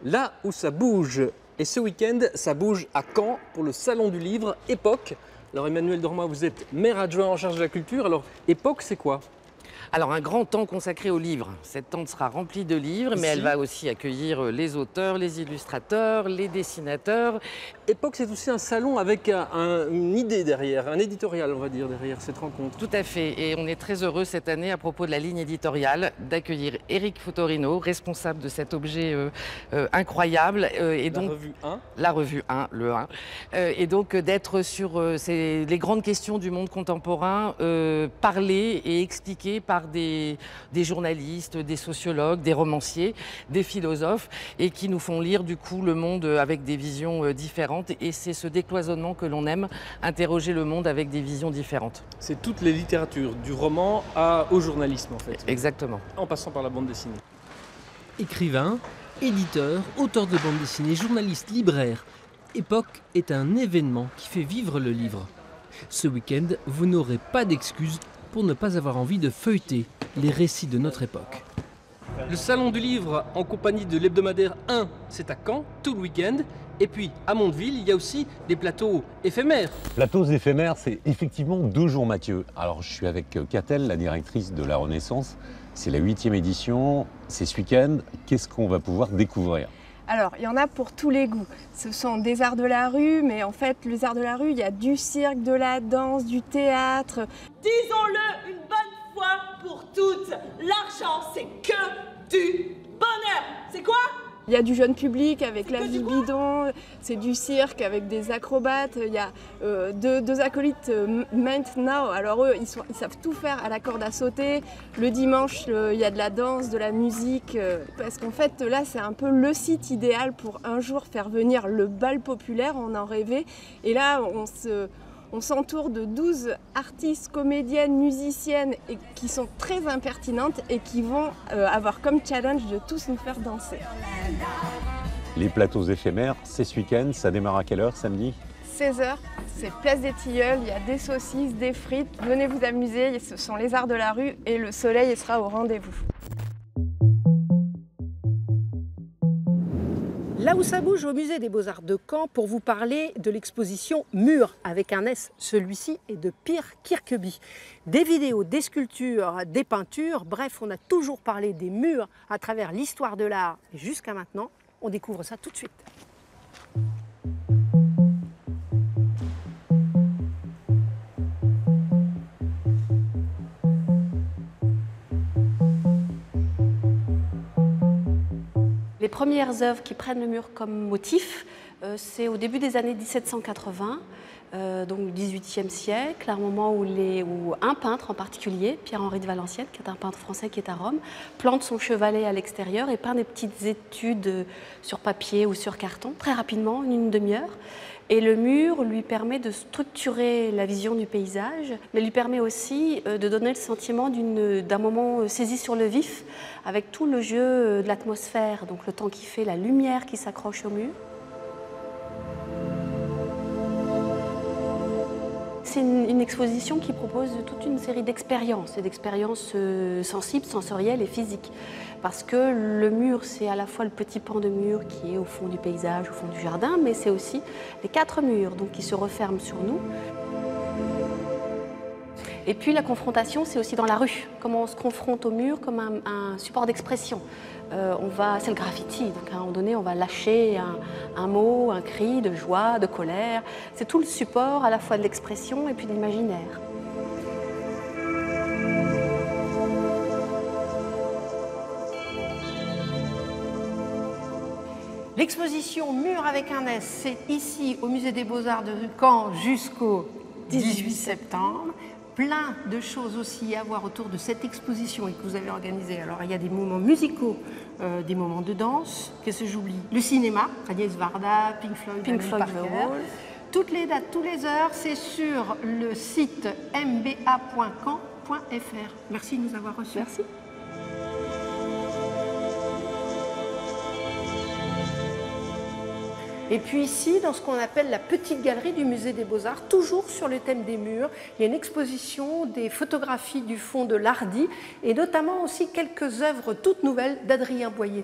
Là où ça bouge. Et ce week-end, ça bouge à Caen pour le Salon du Livre Époque. Alors Emmanuel Dormois, vous êtes maire adjoint en charge de la culture. Alors Époque, c'est quoi? Alors un grand temps consacré aux livres. Cette tente sera remplie de livres, mais elle va aussi accueillir les auteurs, les illustrateurs, les dessinateurs. Époque, c'est aussi un salon avec une idée derrière, un éditorial, on va dire, derrière cette rencontre. Tout à fait. Et on est très heureux cette année, à propos de la ligne éditoriale, d'accueillir Éric Futorino, responsable de cet objet incroyable. Et donc, la revue 1. La revue 1, le 1. Et donc d'être sur les grandes questions du monde contemporain, parlées et expliquées par des journalistes, des sociologues, des romanciers, des philosophes, et qui nous font lire du coup le monde avec des visions différentes. Et c'est ce décloisonnement que l'on aime, interroger le monde avec des visions différentes. C'est toutes les littératures, du roman au journalisme en fait. Exactement. En passant par la bande dessinée. Écrivain, éditeur, auteur de bande dessinée, journaliste, libraire, Époque est un événement qui fait vivre le livre. Ce week-end, vous n'aurez pas d'excuses pour ne pas avoir envie de feuilleter les récits de notre époque. Le Salon du Livre en compagnie de l'hebdomadaire 1, c'est à Caen, tout le week-end. Et puis, à Mondeville, il y a aussi des plateaux éphémères. Plateaux éphémères, c'est effectivement 2 jours Mathieu. Alors, je suis avec Catel, la directrice de la Renaissance. C'est la 8e édition. C'est ce week-end. Qu'est-ce qu'on va pouvoir découvrir? Alors, il y en a pour tous les goûts. Ce sont des arts de la rue, mais en fait, les arts de la rue, il y a du cirque, de la danse, du théâtre. Disons-le une bonne fois pour toutes, l'argent, c'est que du bonheur. C'est quoi? Il y a du jeune public avec la vie bidon, c'est du cirque avec des acrobates. Il y a deux acolytes maintenant. Alors eux, ils savent tout faire à la corde à sauter. Le dimanche, il y a de la danse, de la musique. Parce qu'en fait, là, c'est un peu le site idéal pour un jour faire venir le bal populaire. On en rêvait. Et là, on s'entoure de 12 artistes, comédiennes, musiciennes et qui sont très impertinentes et qui vont avoir comme challenge de tous nous faire danser. Les plateaux éphémères, c'est ce week-end. Ça démarre à quelle heure, samedi? 16h, c'est Place des Tilleuls, il y a des saucisses, des frites. Venez vous amuser, ce sont les arts de la rue et le soleil sera au rendez-vous. Là où ça bouge au musée des Beaux-Arts de Caen pour vous parler de l'exposition Mur avec un S. Celui-ci est de Pierre Kirkeby. Des vidéos, des sculptures, des peintures, bref, on a toujours parlé des murs à travers l'histoire de l'art. Et jusqu'à maintenant, on découvre ça tout de suite. Les premières œuvres qui prennent le mur comme motif, c'est au début des années 1780, donc du XVIIIe siècle, à un moment où un peintre en particulier, Pierre-Henri de Valenciennes, qui est un peintre français qui est à Rome, plante son chevalet à l'extérieur et peint des petites études sur papier ou sur carton, très rapidement, en une demi-heure. Et le mur lui permet de structurer la vision du paysage, mais lui permet aussi de donner le sentiment d'un moment saisi sur le vif, avec tout le jeu de l'atmosphère, donc le temps qui fait, la lumière qui s'accroche au mur. C'est une exposition qui propose toute une série d'expériences, et d'expériences sensibles, sensorielles et physiques. Parce que le mur, c'est à la fois le petit pan de mur qui est au fond du paysage, au fond du jardin, mais c'est aussi les 4 murs donc, qui se referment sur nous. Et puis la confrontation, c'est aussi dans la rue, comment on se confronte au mur comme un support d'expression. C'est le graffiti, donc à un moment donné, on va lâcher un mot, un cri de joie, de colère. C'est tout le support à la fois de l'expression et puis de l'imaginaire. L'exposition Mur avec un S, c'est ici au musée des Beaux-Arts de Caen jusqu'au 18 septembre. Plein de choses aussi à voir autour de cette exposition et que vous avez organisée. Alors il y a des moments musicaux, des moments de danse, qu'est-ce que j'oublie? Le cinéma, Agnès Varda, Pink Floyd, toutes les dates, toutes les heures, c'est sur le site mba.caen.fr. Merci de nous avoir reçus. Merci. Et puis ici, dans ce qu'on appelle la petite galerie du musée des Beaux-Arts, toujours sur le thème des murs, il y a une exposition des photographies du fond de l'Hardy et notamment aussi quelques œuvres toutes nouvelles d'Adrien Boyer.